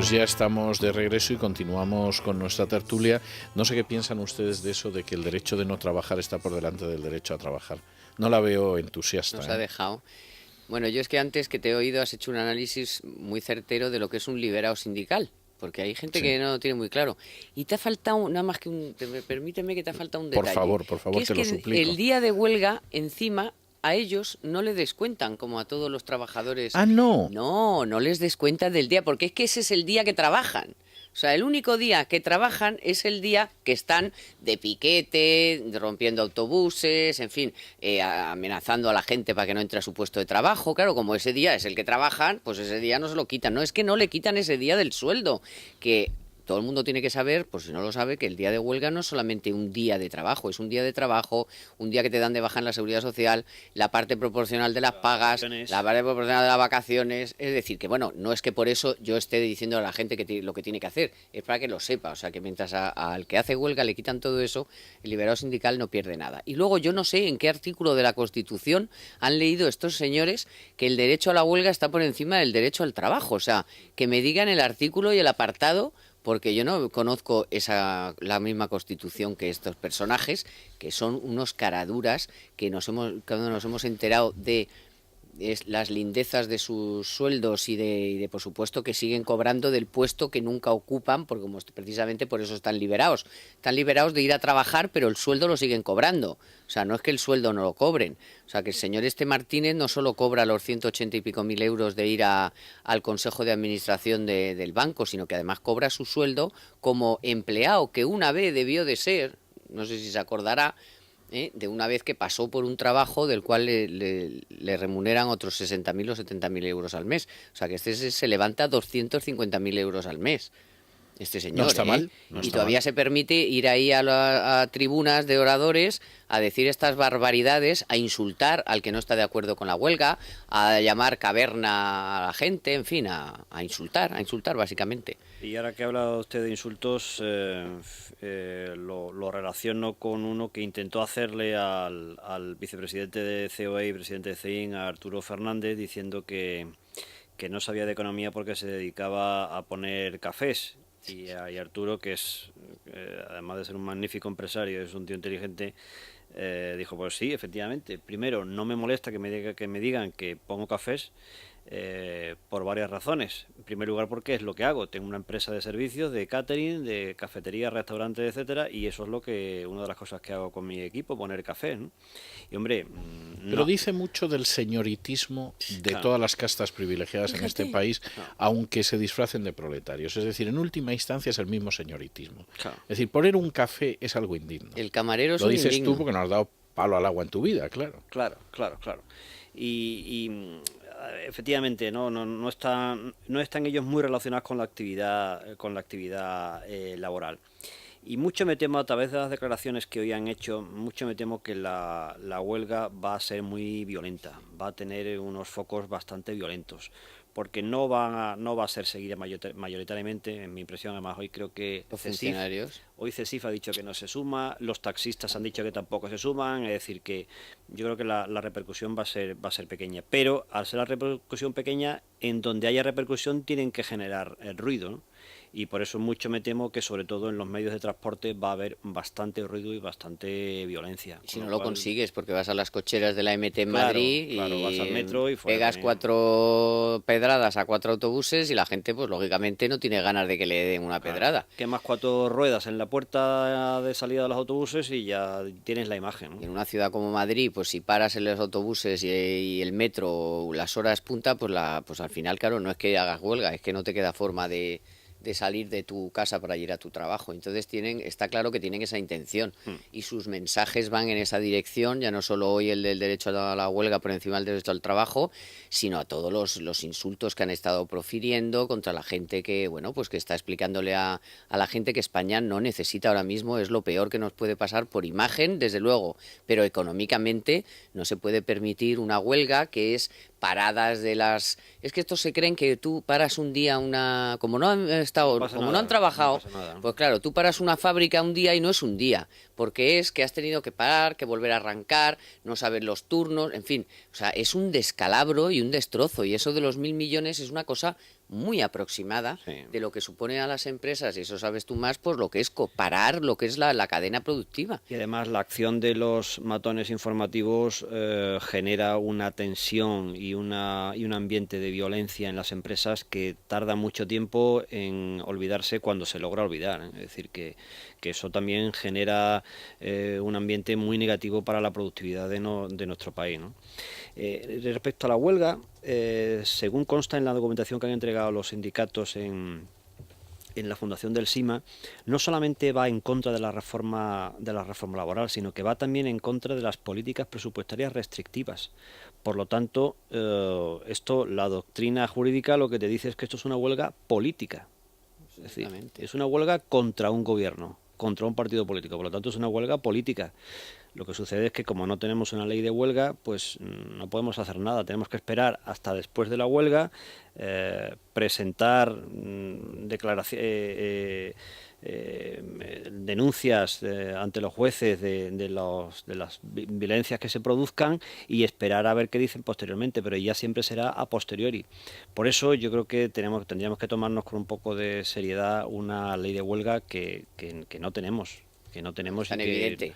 Pues ya estamos de regreso y continuamos con nuestra tertulia. No sé qué piensan ustedes de eso, de que el derecho de no trabajar está por delante del derecho a trabajar. No la veo entusiasta. Nos ha dejado. Bueno, yo es que antes que te he oído has hecho un análisis muy certero de lo que es un liberado sindical, porque hay gente que no lo tiene muy claro. Y te ha faltado nada más que permíteme que te ha faltado un detalle. Por favor, que te lo suplico. El día de huelga, encima, a ellos no les descuentan, como a todos los trabajadores. Ah, no. No les descuentan del día, porque es que ese es el día que trabajan. O sea, el único día que trabajan es el día que están de piquete, rompiendo autobuses, en fin, amenazando a la gente para que no entre a su puesto de trabajo. Claro, como ese día es el que trabajan, pues ese día no se lo quitan. No es que no le quitan ese día del sueldo, que todo el mundo tiene que saber, por si no lo sabe, que el día de huelga no es solamente un día de trabajo, es un día de trabajo, un día que te dan de baja en la seguridad social, la parte proporcional de las pagas, la parte proporcional de las vacaciones. Es decir, que bueno, no es que por eso yo esté diciendo a la gente que lo que tiene que hacer, es para que lo sepa. O sea, que mientras al que hace huelga le quitan todo eso, el liberado sindical no pierde nada. Y luego yo no sé en qué artículo de la Constitución han leído estos señores que el derecho a la huelga está por encima del derecho al trabajo. O sea, que me digan el artículo y el apartado, porque yo no conozco la misma Constitución que estos personajes, que son unos caraduras que cuando nos hemos enterado de las lindezas de sus sueldos y de por supuesto que siguen cobrando del puesto que nunca ocupan, porque precisamente por eso están liberados de ir a trabajar, pero el sueldo lo siguen cobrando. O sea, no es que el sueldo no lo cobren. O sea, que el señor Martínez no solo cobra los 180 y pico mil euros de ir al Consejo de Administración del banco, sino que además cobra su sueldo como empleado, que una vez debió de ser, no sé si se acordará, de una vez que pasó por un trabajo del cual le remuneran otros 60.000 o 70.000 euros al mes. O sea, que se levanta 250.000 euros al mes. Este señor, no está mal, no y está todavía mal. se permite ir ahí a tribunas de oradores a decir estas barbaridades, a insultar al que no está de acuerdo con la huelga, a llamar caverna a la gente, en fin, a insultar básicamente. Y ahora que ha hablado usted de insultos, lo relaciono con uno que intentó hacerle al vicepresidente de COE y presidente de CEIN, a Arturo Fernández, diciendo que no sabía de economía porque se dedicaba a poner cafés. Y Arturo, que es, además de ser un magnífico empresario, es un tío inteligente, dijo, pues sí, efectivamente. Primero, no me molesta que me digan que pongo cafés, por varias razones. En primer lugar, porque es lo que hago. Tengo una empresa de servicios, de catering, de cafetería, restaurantes, etcétera, y eso es una de las cosas que hago con mi equipo, poner café, ¿no? Y hombre, pero dice mucho del señoritismo de todas las castas privilegiadas en este país, aunque se disfracen de proletarios. Es decir, en última instancia es el mismo señoritismo. Es decir, poner un café es algo indigno. El camarero es lo dices indigno. Tú porque no has dado palo al agua en tu vida, claro. Claro. Y efectivamente no están ellos muy relacionados con la actividad laboral. Y mucho me temo, a través de las declaraciones que hoy han hecho, mucho me temo que la huelga va a ser muy violenta, va a tener unos focos bastante violentos, porque no va a ser seguida mayoritariamente, en mi impresión. Además, hoy creo que los funcionarios. Hoy CESIF ha dicho que no se suma, los taxistas han dicho que tampoco se suman, es decir, que yo creo que la repercusión va a ser pequeña. Pero al ser la repercusión pequeña, en donde haya repercusión tienen que generar ruido, ¿no? Y por eso mucho me temo que sobre todo en los medios de transporte va a haber bastante ruido y bastante violencia. Y si no lo consigues, porque vas a las cocheras de la MT en Madrid y vas al metro y pegas 4 pedradas a 4 autobuses y la gente, pues lógicamente no tiene ganas de que le den una pedrada. Quemas 4 ruedas en la puerta de salida de los autobuses y ya tienes la imagen, ¿no? En una ciudad como Madrid, pues si paras en los autobuses y el metro las horas punta, pues al final, claro, no es que hagas huelga, es que no te queda forma de salir de tu casa para ir a tu trabajo. Entonces está claro que tienen esa intención y sus mensajes van en esa dirección, ya no solo hoy el del derecho a la huelga por encima del derecho al trabajo, sino a todos los insultos que han estado profiriendo contra la gente que, bueno, pues que está explicándole a la gente que España no necesita ahora mismo, es lo peor que nos puede pasar por imagen, desde luego, pero económicamente no se puede permitir una huelga que es paradas de las... Es que estos se creen que tú paras un día como no han trabajado, pues claro, tú paras una fábrica un día y no es un día, porque es que has tenido que parar, que volver a arrancar, no saber los turnos, en fin, o sea, es un descalabro y un destrozo, y eso de los 1.000 millones es una cosa muy aproximada de lo que supone a las empresas, y eso sabes tú más, pues lo que es parar lo que es la cadena productiva. Y además la acción de los matones informativos genera una tensión y un ambiente de violencia en las empresas que tarda mucho tiempo en olvidarse cuando se logra olvidar, ¿eh? Es decir, que eso también genera un ambiente muy negativo para la productividad de nuestro país, ¿no? Respecto a la huelga, según consta en la documentación que han entregado los sindicatos en la fundación del SIMA, no solamente va en contra de la reforma laboral, sino que va también en contra de las políticas presupuestarias restrictivas. Por lo tanto, la doctrina jurídica lo que te dice es que esto es una huelga política. Es decir, es una huelga contra un gobierno, contra un partido político. Por lo tanto, es una huelga política. Lo que sucede es que como no tenemos una ley de huelga, pues no podemos hacer nada. Tenemos que esperar hasta después de la huelga, presentar denuncias ante los jueces de las violencias que se produzcan y esperar a ver qué dicen posteriormente, pero ya siempre será a posteriori. Por eso yo creo que tendríamos que tomarnos con un poco de seriedad una ley de huelga que no tenemos. Tan evidente.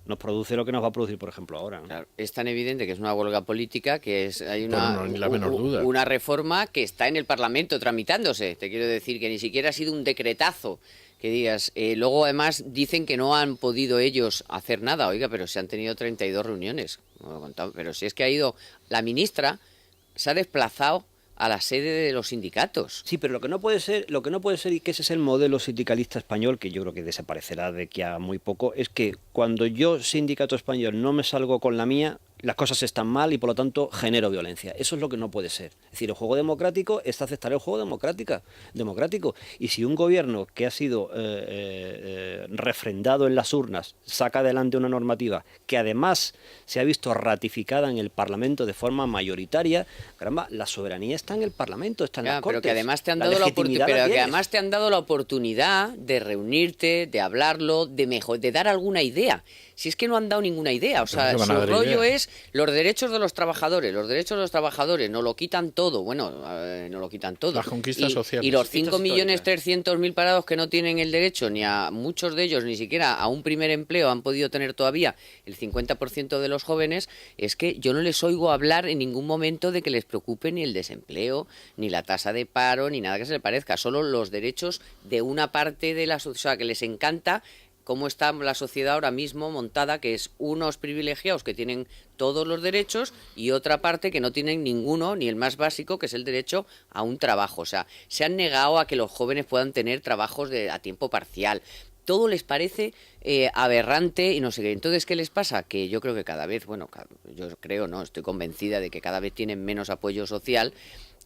Nos produce lo que nos va a producir, por ejemplo, ahora, ¿no? Claro, es tan evidente que es una huelga política que hay duda. Una reforma que está en el Parlamento tramitándose. Te quiero decir que ni siquiera ha sido un decretazo que digas. Luego, además, dicen que no han podido ellos hacer nada. Oiga, pero se han tenido 32 reuniones. Pero si es que ha ido la ministra, se ha desplazado a la sede de los sindicatos. Sí, pero lo que no puede ser y que ese es el modelo sindicalista español, que yo creo que desaparecerá de aquí a muy poco, es que cuando yo, sindicato español, no me salgo con la mía, las cosas están mal y por lo tanto genero violencia. Eso es lo que no puede ser. Es decir, el juego democrático es aceptar el juego democrático. Y si un gobierno que ha sido refrendado en las urnas saca adelante una normativa que además se ha visto ratificada en el Parlamento de forma mayoritaria, caramba, la soberanía está en el Parlamento, está en las Cortes. Pero que además te han dado la oportunidad de reunirte, de hablarlo, de dar alguna idea. Si es que no han dado ninguna idea, o sea, su rollo es los derechos de los trabajadores, nos lo quitan todo, no lo quitan todo. Las conquistas sociales. Y los 5.300.000 parados que no tienen el derecho, ni a muchos de ellos, ni siquiera a un primer empleo han podido tener todavía el 50% de los jóvenes, es que yo no les oigo hablar en ningún momento de que les preocupe ni el desempleo, ni la tasa de paro, ni nada que se le parezca, solo los derechos de una parte de la sociedad, o sea, que les encanta cómo está la sociedad ahora mismo montada, que es unos privilegiados que tienen todos los derechos y otra parte que no tienen ninguno, ni el más básico, que es el derecho a un trabajo. O sea, se han negado a que los jóvenes puedan tener trabajos a tiempo parcial. Todo les parece aberrante y no sé qué. Entonces, ¿qué les pasa? Que yo creo que cada vez, estoy convencida de que cada vez tienen menos apoyo social,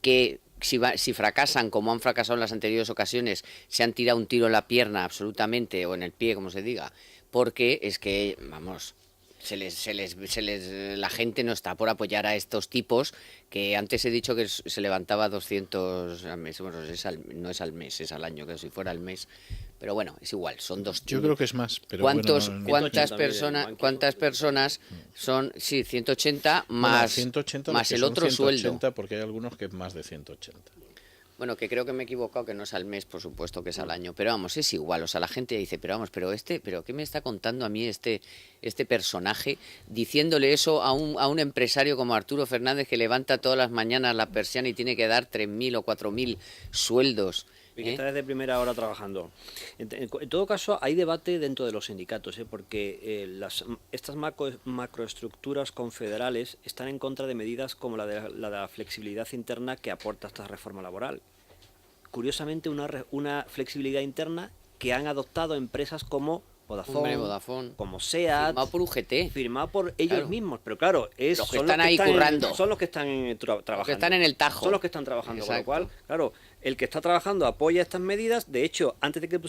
que si fracasan, como han fracasado en las anteriores ocasiones, se han tirado un tiro en la pierna absolutamente, o en el pie, como se diga, porque es que, vamos, la gente no está por apoyar a estos tipos, que antes he dicho que se levantaba 200 al mes, no es al mes, es al año, que si fuera al mes, pero bueno, es igual, son 200. Yo creo que es más, pero ¿cuántas personas son? Sí, 180 más, 180 más el otro 180, sueldo. Porque hay algunos que es más de 180. Bueno, que creo que me he equivocado, que no es al mes, por supuesto que es al año, pero vamos, es igual, o sea, la gente dice, pero ¿qué me está contando a mí este personaje, diciéndole eso a un empresario como Arturo Fernández, que levanta todas las mañanas la persiana y tiene que dar 3.000 o 4.000 sueldos? Y que está desde primera hora trabajando. En todo caso, hay debate dentro de los sindicatos, porque estas macroestructuras confederales están en contra de medidas como la de la flexibilidad interna que aporta esta reforma laboral. Curiosamente, una flexibilidad interna que han adoptado empresas como Vodafone, como SEAT, firmado por UGT, firmado por ellos mismos, pero claro, los que están ahí currando, son los que están trabajando, los que están en el tajo, son los que están trabajando. Exacto. Con lo cual, claro, el que está trabajando apoya estas medidas. De hecho, antes de que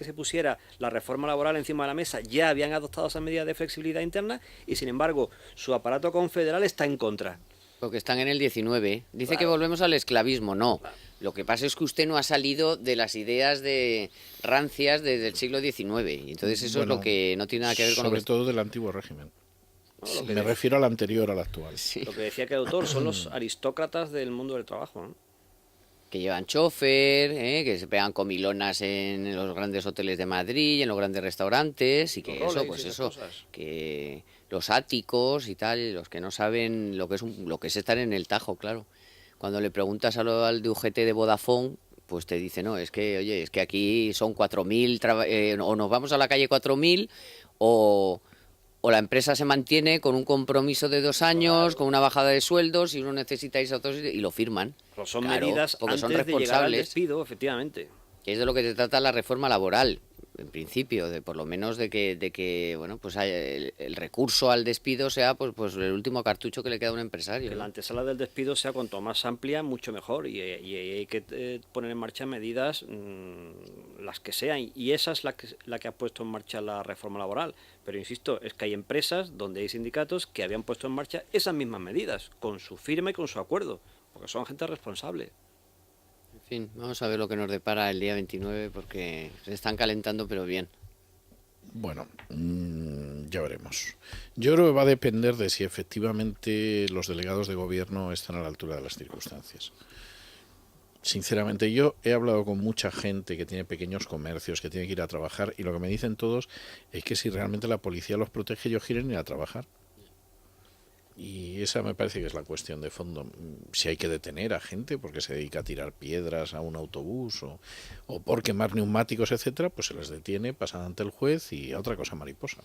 se pusiera la reforma laboral encima de la mesa, ya habían adoptado esas medidas de flexibilidad interna y sin embargo su aparato confederal está en contra. Porque están en el 19. Dice que volvemos al esclavismo. No. Lo que pasa es que usted no ha salido de las ideas de rancias desde el siglo XIX. Y entonces eso es lo que no tiene nada que ver con sobre todo del antiguo régimen. No, Me refiero al anterior, al actual. Sí. Lo que decía que el autor son los aristócratas del mundo del trabajo, ¿no? Que llevan chofer, que se pegan comilonas en los grandes hoteles de Madrid, en los grandes restaurantes, y que Los eso, Rolex pues y esas eso, cosas. que los áticos y tal, los que no saben lo que es lo que es estar en el Tajo, claro. Cuando le preguntas al de UGT de Vodafone, pues te dice, no, es que, oye, es que aquí son 4.000, o nos vamos a la calle 4.000, o la empresa se mantiene con un compromiso de 2 años, con una bajada de sueldos, y uno necesita irse a otro sitio, y lo firman. Pero son Claro, medidas porque antes son de llegar al responsables. despido, efectivamente. Que es de lo que se trata la reforma laboral, en principio, de por lo menos de que bueno, pues el recurso al despido sea pues el último cartucho que le queda a un empresario. Que ¿no? la antesala del despido sea cuanto más amplia, mucho mejor. Y hay que poner en marcha medidas, las que sean. Y esa es la que ha puesto en marcha la reforma laboral. Pero insisto, es que hay empresas donde hay sindicatos que habían puesto en marcha esas mismas medidas, con su firma y con su acuerdo, porque son gente responsable. En fin, vamos a ver lo que nos depara el día 29, porque se están calentando, pero bien. Bueno, ya veremos. Yo creo que va a depender de si efectivamente los delegados de gobierno están a la altura de las circunstancias. Sinceramente, yo he hablado con mucha gente que tiene pequeños comercios, que tiene que ir a trabajar, y lo que me dicen todos es que si realmente la policía los protege, ellos quieren ir a trabajar. Y esa me parece que es la cuestión de fondo. Si hay que detener a gente porque se dedica a tirar piedras a un autobús o por quemar neumáticos, etcétera, pues se les detiene, pasan ante el juez y a otra cosa mariposa.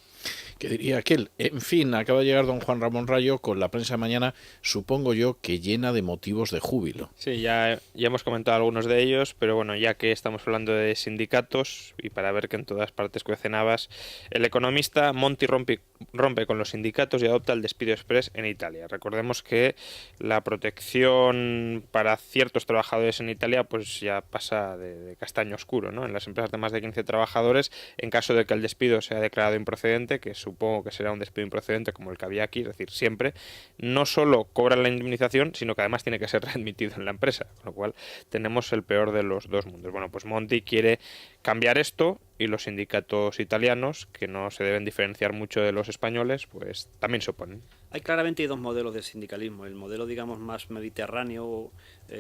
Que diría aquel. En fin, acaba de llegar don Juan Ramón Rayo con la prensa de mañana, supongo yo que llena de motivos de júbilo. Sí, ya hemos comentado algunos de ellos, pero bueno, ya que estamos hablando de sindicatos y para ver que en todas partes cuecen habas, el economista Monti rompe con los sindicatos y adopta el despido express en Italia. Recordemos que la protección para ciertos trabajadores en Italia pues ya pasa de castaño oscuro, ¿no? En las empresas de más de 15 trabajadores, en caso de que el despido sea declarado improcedente, que supongo que será un despido improcedente como el que había aquí, es decir, siempre, no solo cobran la indemnización, sino que además tiene que ser readmitido en la empresa, con lo cual tenemos el peor de los dos mundos. Bueno, pues Monti quiere cambiar esto y los sindicatos italianos, que no se deben diferenciar mucho de los españoles, pues también se oponen. Hay claramente dos modelos de sindicalismo. El modelo, digamos, más mediterráneo,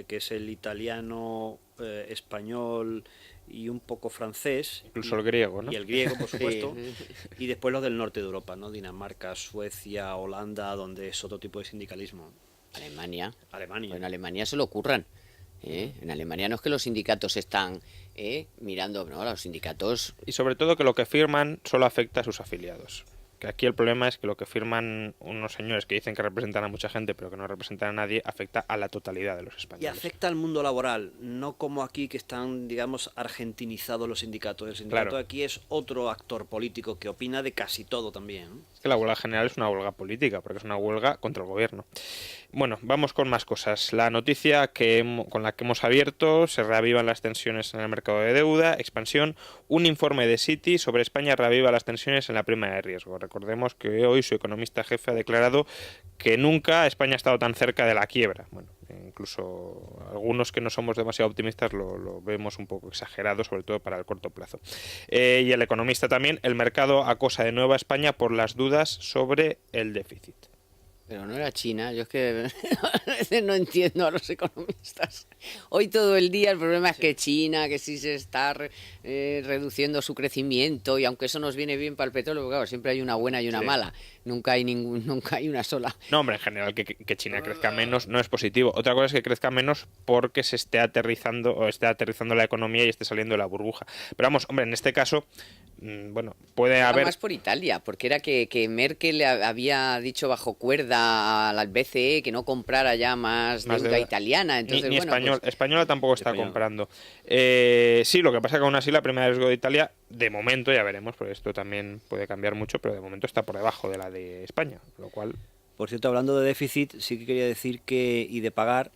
que es el italiano, español y un poco francés. Incluso el griego, ¿no? Y el griego, por supuesto. Sí. Y después los del norte de Europa, ¿no? Dinamarca, Suecia, Holanda, donde es otro tipo de sindicalismo. Alemania. Alemania. Pues en Alemania se lo ocurran. En Alemania no es que los sindicatos están mirando, no, los sindicatos... Y sobre todo que lo que firman solo afecta a sus afiliados. Que aquí el problema es que lo que firman unos señores que dicen que representan a mucha gente pero que no representan a nadie afecta a la totalidad de los Y españoles. afecta al mundo laboral, no como aquí que están, digamos, argentinizados los sindicatos. El sindicato Claro. aquí es otro actor político que opina de casi todo también. Es que la huelga general es una huelga política, porque es una huelga contra el gobierno. Bueno, vamos con más cosas. La noticia con la que hemos abierto: se reavivan las tensiones en el mercado de deuda, expansión. Un informe de Citi sobre España reaviva las tensiones en la prima de riesgo. Recordemos que hoy su economista jefe ha declarado que nunca España ha estado tan cerca de la quiebra. Bueno, incluso algunos que no somos demasiado optimistas lo vemos un poco exagerado, sobre todo para el corto plazo. Y el economista también: el mercado acosa de nuevo a España por las dudas sobre el déficit. Pero no era China, yo es que a veces no entiendo a los economistas. Hoy todo el día el problema es que China, que sí se está reduciendo su crecimiento, y aunque eso nos viene bien para el petróleo, porque claro, siempre hay una buena y una mala, nunca hay una sola. No, hombre, en general que China crezca menos no es positivo. Otra cosa es que crezca menos porque se esté aterrizando la economía y esté saliendo de la burbuja. Pero vamos, hombre, en este caso, bueno, puede haber... Más por Italia, porque era que Merkel había dicho bajo cuerda al BCE que no comprara ya más deuda italiana. Entonces, ni bueno, español, pues... española tampoco está comprando. Sí, lo que pasa es que aún así la prima de riesgo de Italia, de momento, ya veremos, porque esto también puede cambiar mucho, pero de momento está por debajo de la de España, lo cual... Por cierto, hablando de déficit, sí que quería decir que, y de pagar,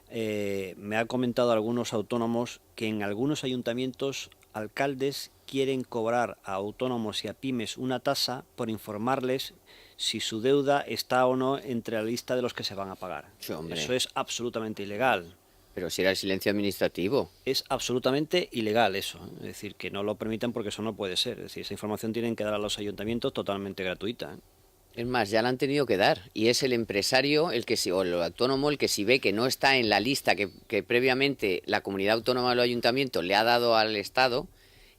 me han comentado algunos autónomos que en algunos ayuntamientos alcaldes quieren cobrar a autónomos y a pymes una tasa por informarles si su deuda está o no entre la lista de los que se van a pagar. Sí, hombre. Eso es absolutamente ilegal. Pero si era el silencio administrativo. Es absolutamente ilegal eso. Es decir, que no lo permitan porque eso no puede ser. Es decir, esa información tienen que dar a los ayuntamientos totalmente gratuita. Es más, ya la han tenido que dar. Y es el empresario, el que si, o el autónomo, el que si ve que no está en la lista que previamente la comunidad autónoma del ayuntamiento le ha dado al Estado,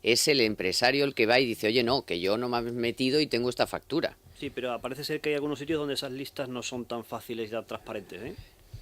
es el empresario el que va y dice, oye, no, que yo no me he metido y tengo esta factura. Sí, pero parece ser que hay algunos sitios donde esas listas no son tan fáciles y transparentes, ¿eh?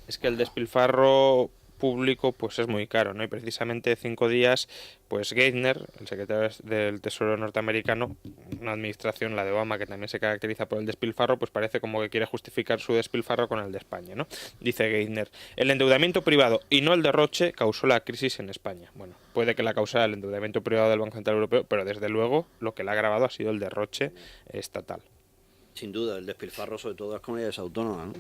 Es que el despilfarro público pues es muy caro, ¿no? Y precisamente 5 días, pues Geithner, el secretario del Tesoro norteamericano, una administración, la de Obama, que también se caracteriza por el despilfarro, pues parece como que quiere justificar su despilfarro con el de España, ¿no? Dice Geithner, el endeudamiento privado y no el derroche causó la crisis en España. Bueno, puede que la causara el endeudamiento privado del Banco Central Europeo, pero desde luego lo que la ha agravado ha sido el derroche estatal. Sin duda, el despilfarro sobre todo de las comunidades autónomas, ¿no?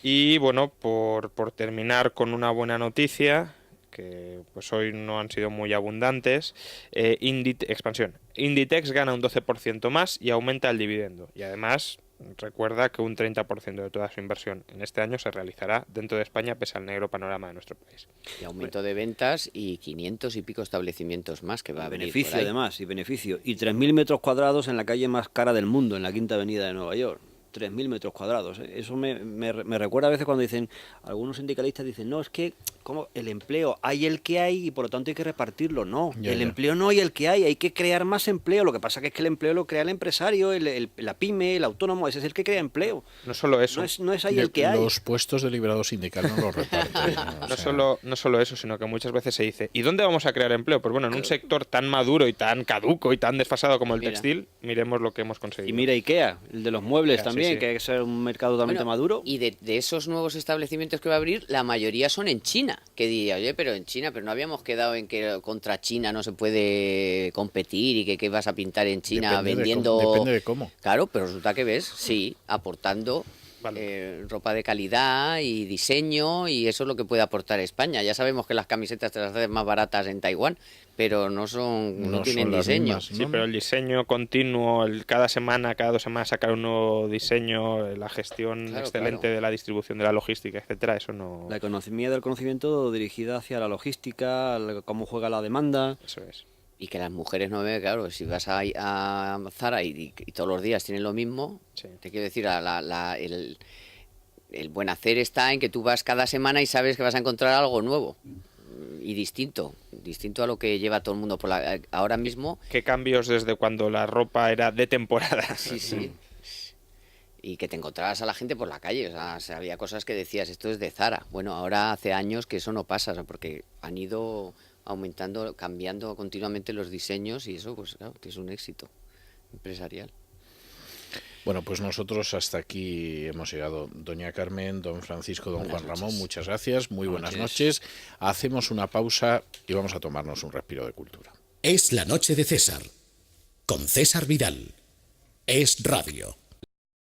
Y bueno, por terminar con una buena noticia, que pues hoy no han sido muy abundantes, expansión. Inditex gana un 12% más y aumenta el dividendo. Y además recuerda que un 30% de toda su inversión en este año se realizará dentro de España pese al negro panorama de nuestro país. Y aumento de ventas y 500 y pico establecimientos más que va a venir Beneficio por ahí. además, y beneficio. Y 3.000 metros cuadrados en la calle más cara del mundo, en la Quinta Avenida de Nueva York. 3.000 metros cuadrados. Eso me recuerda a veces cuando dicen, algunos sindicalistas dicen, no, es que como el empleo hay el que hay y por lo tanto hay que repartirlo. No, el empleo no hay el que hay que crear más empleo. Lo que pasa que es que el empleo lo crea el empresario, la pyme, el autónomo, ese es el que crea empleo. No solo eso. No es ahí el que hay. Los puestos de liberado sindical no los reparten. No solo eso, sino que muchas veces se dice, ¿y dónde vamos a crear empleo? Pues bueno, en un sector tan maduro y tan caduco y tan desfasado como el textil, miremos lo que hemos conseguido. Y mira IKEA, el de los muebles IKEA, también, sí. que hay que ser un mercado totalmente maduro. Y de esos nuevos establecimientos que va a abrir, la mayoría son en China. Que diría, oye, pero en China, pero no habíamos quedado en que contra China no se puede competir y que vas a pintar en China vendiendo... Depende de cómo. Claro, pero resulta que ves, sí, aportando ropa de calidad y diseño, y eso es lo que puede aportar España. Ya sabemos que las camisetas te las hacen más baratas en Taiwán, pero no tienen diseño. Mismas, ¿no? Sí, pero el diseño continuo, cada semana, cada 2 semanas sacar un nuevo diseño, la gestión excelente de la distribución de la logística, etcétera, eso no... La economía del conocimiento dirigida hacia la logística, cómo juega la demanda. Eso es. Y que las mujeres no ven, claro, si vas a Zara y todos los días tienen lo mismo, Sí. te quiero decir, el buen hacer está en que tú vas cada semana y sabes que vas a encontrar algo nuevo y distinto a lo que lleva todo el mundo ahora mismo. ¿Qué cambios desde cuando la ropa era de temporada? Sí. Y que te encontrabas a la gente por la calle, o sea, había cosas que decías, esto es de Zara. Bueno, ahora hace años que eso no pasa, o sea, porque han ido aumentando, cambiando continuamente los diseños y eso, pues claro, que es un éxito empresarial. Bueno, pues nosotros hasta aquí hemos llegado. Doña Carmen, don Francisco, don Juan Ramón, muchas gracias, muy buenas noches. Hacemos una pausa y vamos a tomarnos un respiro de cultura. Es la noche de César, con César Vidal. Es Radio.